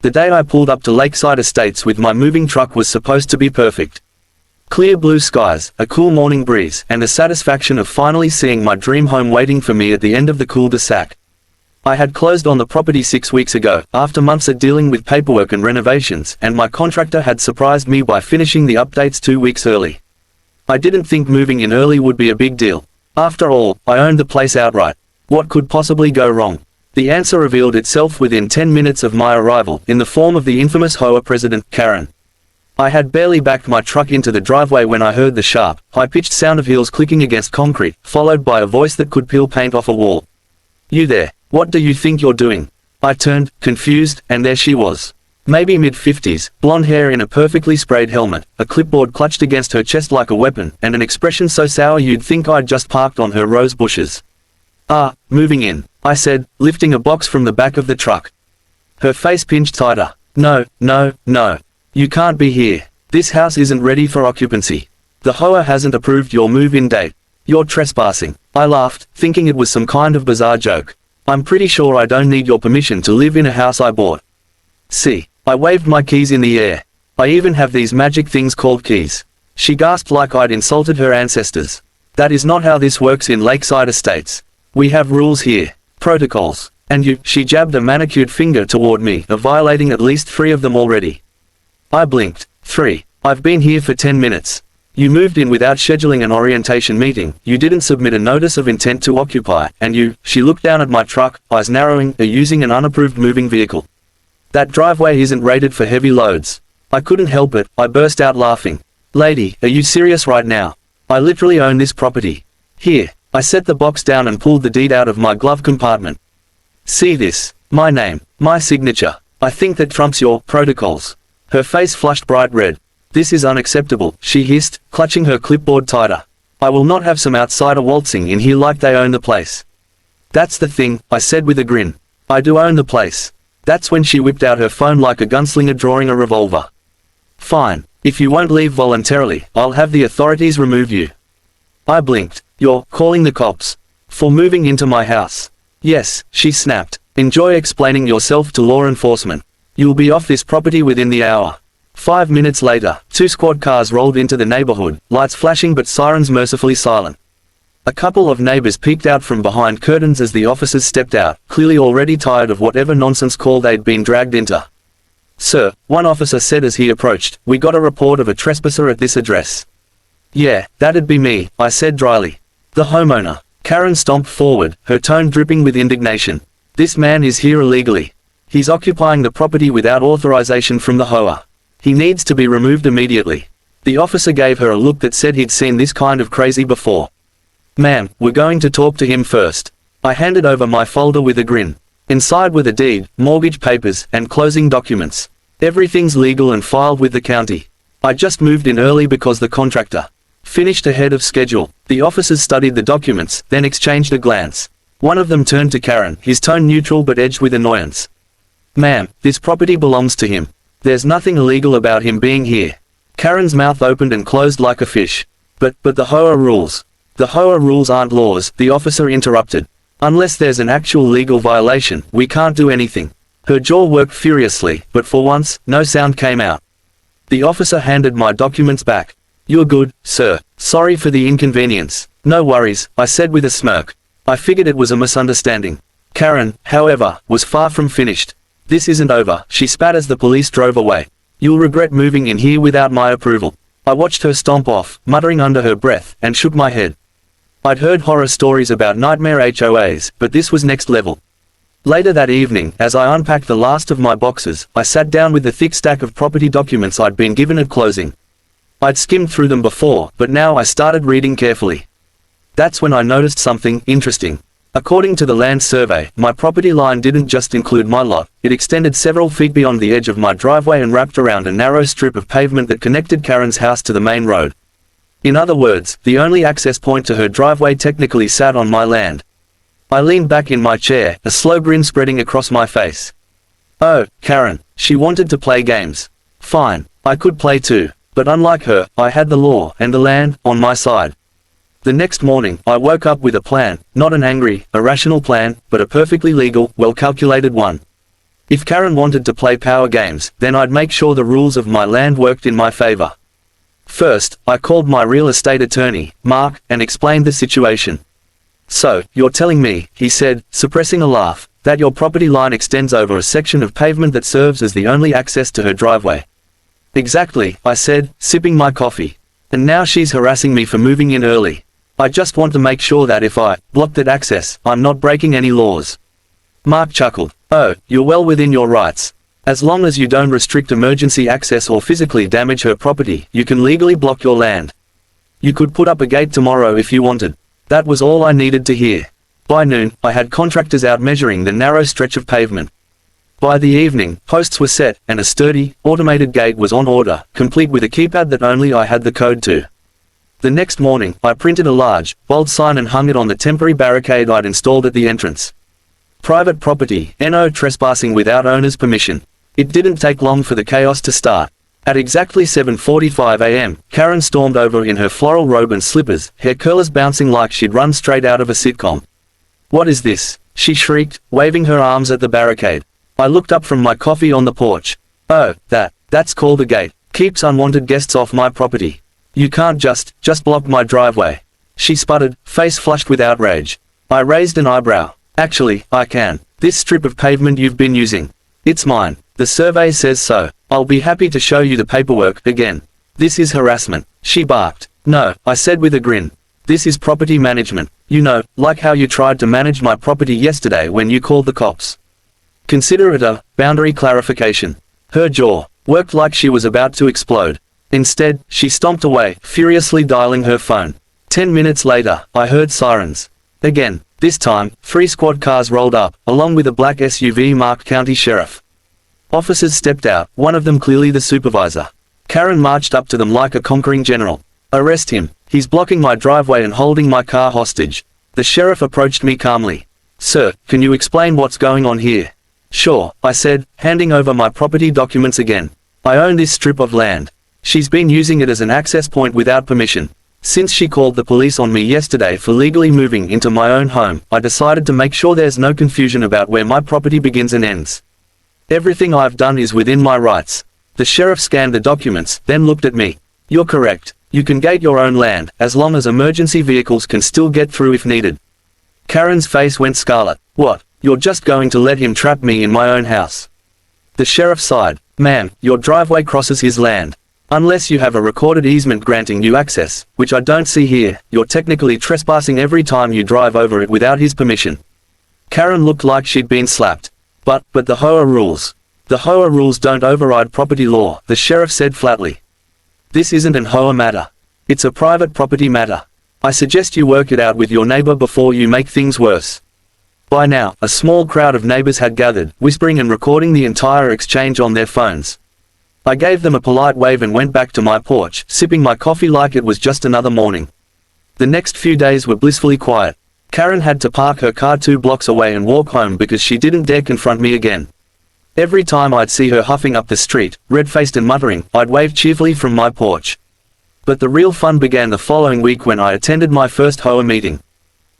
The day I pulled up to Lakeside Estates with my moving truck was supposed to be perfect. Clear blue skies, a cool morning breeze, and the satisfaction of finally seeing my dream home waiting for me at the end of the cul-de-sac. I had closed on the property 6 weeks ago, after months of dealing with paperwork and renovations, and my contractor had surprised me by finishing the updates 2 weeks early. I didn't think moving in early would be a big deal. After all, I owned the place outright. What could possibly go wrong? The answer revealed itself within 10 minutes of my arrival, in the form of the infamous HOA president, Karen. I had barely backed my truck into the driveway when I heard the sharp, high-pitched sound of heels clicking against concrete, followed by a voice that could peel paint off a wall. "You there, what do you think you're doing?" I turned, confused, and there she was. Maybe mid-50s, blonde hair in a perfectly sprayed helmet, a clipboard clutched against her chest like a weapon, and an expression so sour you'd think I'd just parked on her rose bushes. "Ah, moving in," I said, lifting a box from the back of the truck. Her face pinched tighter. "No, no, no. You can't be here. This house isn't ready for occupancy. The HOA hasn't approved your move-in date. You're trespassing." I laughed, thinking it was some kind of bizarre joke. "I'm pretty sure I don't need your permission to live in a house I bought." "See." I waved my keys in the air. "I even have these magic things called keys." She gasped like I'd insulted her ancestors. "That is not how this works in Lakeside Estates. We have rules here. Protocols. And you," she jabbed a manicured finger toward me, "are violating at least 3 of them already." I blinked. 3. I've been here for 10 minutes. You moved in without scheduling an orientation meeting, you didn't submit a notice of intent to occupy, and you," she looked down at my truck, eyes narrowing, "are using an unapproved moving vehicle. That driveway isn't rated for heavy loads." I couldn't help it, I burst out laughing. "Lady, are you serious right now? I literally own this property. Here." I set the box down and pulled the deed out of my glove compartment. "See this? My name, my signature. I think that trumps your protocols." Her face flushed bright red. "This is unacceptable," she hissed, clutching her clipboard tighter. "I will not have some outsider waltzing in here like they own the place." "That's the thing," I said with a grin. "I do own the place." That's when she whipped out her phone like a gunslinger drawing a revolver. "Fine. If you won't leave voluntarily, I'll have the authorities remove you." I blinked. "You're calling the cops? For moving into my house?" "Yes," she snapped. "Enjoy explaining yourself to law enforcement. You'll be off this property within the hour." 5 minutes later, 2 squad cars rolled into the neighborhood, lights flashing but sirens mercifully silent. A couple of neighbors peeked out from behind curtains as the officers stepped out, clearly already tired of whatever nonsense call they'd been dragged into. "Sir," one officer said as he approached, "we got a report of a trespasser at this address." "Yeah, that'd be me," I said dryly. "The homeowner." Karen stomped forward, her tone dripping with indignation. "This man is here illegally. He's occupying the property without authorization from the HOA. He needs to be removed immediately." The officer gave her a look that said he'd seen this kind of crazy before. "Ma'am, we're going to talk to him first." I handed over my folder with a grin. Inside were the deed, mortgage papers, and closing documents. Everything's legal and filed with the county. I just moved in early because the contractor finished ahead of schedule. The officers studied the documents, then exchanged a glance. One of them turned to Karen, his tone neutral but edged with annoyance. "Ma'am, this property belongs to him. There's nothing illegal about him being here." Karen's mouth opened and closed like a fish. But the HOA rules." "The HOA rules aren't laws," the officer interrupted. "Unless there's an actual legal violation, we can't do anything." Her jaw worked furiously, but for once, no sound came out. The officer handed my documents back. "You're good, sir. Sorry for the inconvenience." "No worries," I said with a smirk. I figured it was a misunderstanding. Karen, however, was far from finished. "This isn't over," she spat as the police drove away. "You'll regret moving in here without my approval." I watched her stomp off, muttering under her breath, and shook my head. I'd heard horror stories about nightmare HOAs, but this was next level. Later that evening, as I unpacked the last of my boxes, I sat down with the thick stack of property documents I'd been given at closing. I'd skimmed through them before, but now I started reading carefully. That's when I noticed something interesting. According to the land survey, my property line didn't just include my lot, it extended several feet beyond the edge of my driveway and wrapped around a narrow strip of pavement that connected Karen's house to the main road. In other words, the only access point to her driveway technically sat on my land. I leaned back in my chair, a slow grin spreading across my face. "Oh, Karen, she wanted to play games. Fine, I could play too, but unlike her, I had the law and the land on my side." The next morning, I woke up with a plan, not an angry, irrational plan, but a perfectly legal, well-calculated one. If Karen wanted to play power games, then I'd make sure the rules of my land worked in my favor. First, I called my real estate attorney, Mark, and explained the situation. "So, you're telling me," he said, suppressing a laugh, "that your property line extends over a section of pavement that serves as the only access to her driveway?" "Exactly," I said, sipping my coffee. "And now she's harassing me for moving in early. I just want to make sure that if I block that access, I'm not breaking any laws." Mark chuckled. "Oh, you're well within your rights. As long as you don't restrict emergency access or physically damage her property, you can legally block your land. You could put up a gate tomorrow if you wanted." That was all I needed to hear. By noon, I had contractors out measuring the narrow stretch of pavement. By the evening, posts were set, and a sturdy, automated gate was on order, complete with a keypad that only I had the code to. The next morning, I printed a large, bold sign and hung it on the temporary barricade I'd installed at the entrance. "Private property, no trespassing without owner's permission." It didn't take long for the chaos to start. At exactly 7:45 a.m., Karen stormed over in her floral robe and slippers, hair curlers bouncing like she'd run straight out of a sitcom. "What is this?" she shrieked, waving her arms at the barricade. I looked up from my coffee on the porch. "Oh, that's called a gate. Keeps unwanted guests off my property. You can't just block my driveway." She sputtered, face flushed with outrage. I raised an eyebrow. "Actually, I can. This strip of pavement you've been using. It's mine. The survey says so. I'll be happy to show you the paperwork again." "This is harassment," she barked. "No," I said with a grin. "This is property management. You know, like how you tried to manage my property yesterday when you called the cops. Consider it a boundary clarification." Her jaw worked like she was about to explode. Instead, she stomped away, furiously dialing her phone. 10 minutes later, I heard sirens. Again. This time, 3 squad cars rolled up, along with a black SUV marked County Sheriff. Officers stepped out, one of them clearly the supervisor. Karen marched up to them like a conquering general. "Arrest him. He's blocking my driveway and holding my car hostage." The sheriff approached me calmly. "Sir, can you explain what's going on here?" "Sure," I said, handing over my property documents again. "I own this strip of land. She's been using it as an access point without permission. Since she called the police on me yesterday for legally moving into my own home, I decided to make sure there's no confusion about where my property begins and ends. Everything I've done is within my rights." The sheriff scanned the documents, then looked at me. "You're correct. You can gate your own land, as long as emergency vehicles can still get through if needed." Karen's face went scarlet. "What? You're just going to let him trap me in my own house?" The sheriff sighed. "Ma'am, your driveway crosses his land. Unless you have a recorded easement granting you access, which I don't see here, you're technically trespassing every time you drive over it without his permission." Karen looked like she'd been slapped. But the HOA rules. "The HOA rules don't override property law," the sheriff said flatly. "This isn't an HOA matter. It's a private property matter. I suggest you work it out with your neighbor before you make things worse." By now, a small crowd of neighbors had gathered, whispering and recording the entire exchange on their phones. I gave them a polite wave and went back to my porch, sipping my coffee like it was just another morning. The next few days were blissfully quiet. Karen had to park her car 2 blocks away and walk home because she didn't dare confront me again. Every time I'd see her huffing up the street, red-faced and muttering, I'd wave cheerfully from my porch. But the real fun began the following week when I attended my first HOA meeting.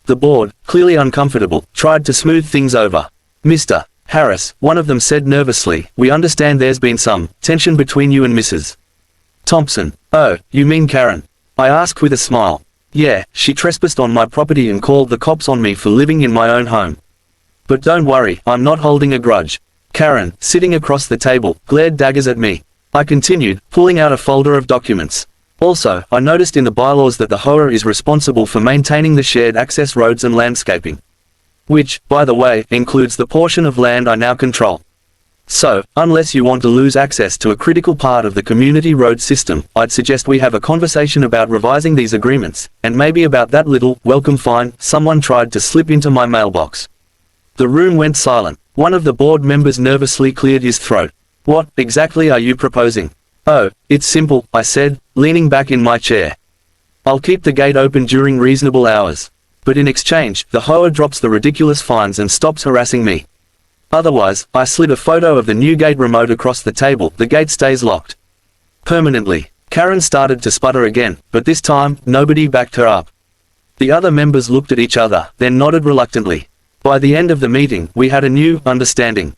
The board, clearly uncomfortable, tried to smooth things over. "Mr. Harris," one of them said nervously, "we understand there's been some tension between you and Mrs. Thompson." "Oh, you mean Karen?" I asked with a smile. "Yeah, she trespassed on my property and called the cops on me for living in my own home. But don't worry, I'm not holding a grudge." Karen, sitting across the table, glared daggers at me. I continued, pulling out a folder of documents. "Also, I noticed in the bylaws that the HOA is responsible for maintaining the shared access roads and landscaping. Which, by the way, includes the portion of land I now control. So, unless you want to lose access to a critical part of the community road system, I'd suggest we have a conversation about revising these agreements, and maybe about that little welcome fine someone tried to slip into my mailbox." The room went silent. One of the board members nervously cleared his throat. "What exactly are you proposing?" "Oh, it's simple," I said, leaning back in my chair. "I'll keep the gate open during reasonable hours. But in exchange, the HOA drops the ridiculous fines and stops harassing me. Otherwise, I slid a photo of the new gate remote across the table. The gate stays locked permanently." Karen started to sputter again, but this time, nobody backed her up. The other members looked at each other, then nodded reluctantly. By the end of the meeting, we had a new understanding.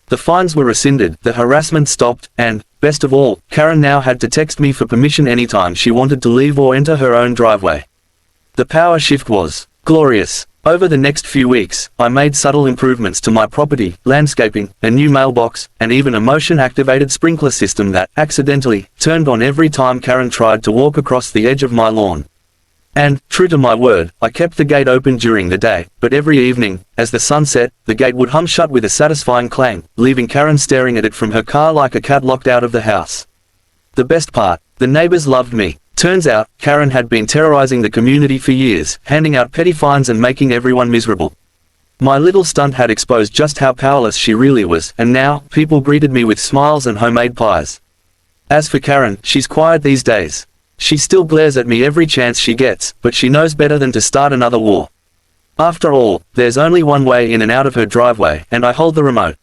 The fines were rescinded, the harassment stopped, and, best of all, Karen now had to text me for permission anytime she wanted to leave or enter her own driveway. The power shift was glorious. Over the next few weeks, I made subtle improvements to my property, landscaping, a new mailbox, and even a motion-activated sprinkler system that, accidentally, turned on every time Karen tried to walk across the edge of my lawn. And, true to my word, I kept the gate open during the day, but every evening, as the sun set, the gate would hum shut with a satisfying clang, leaving Karen staring at it from her car like a cat locked out of the house. The best part, the neighbors loved me. Turns out, Karen had been terrorizing the community for years, handing out petty fines and making everyone miserable. My little stunt had exposed just how powerless she really was, and now, people greeted me with smiles and homemade pies. As for Karen, she's quiet these days. She still glares at me every chance she gets, but she knows better than to start another war. After all, there's only one way in and out of her driveway, and I hold the remote.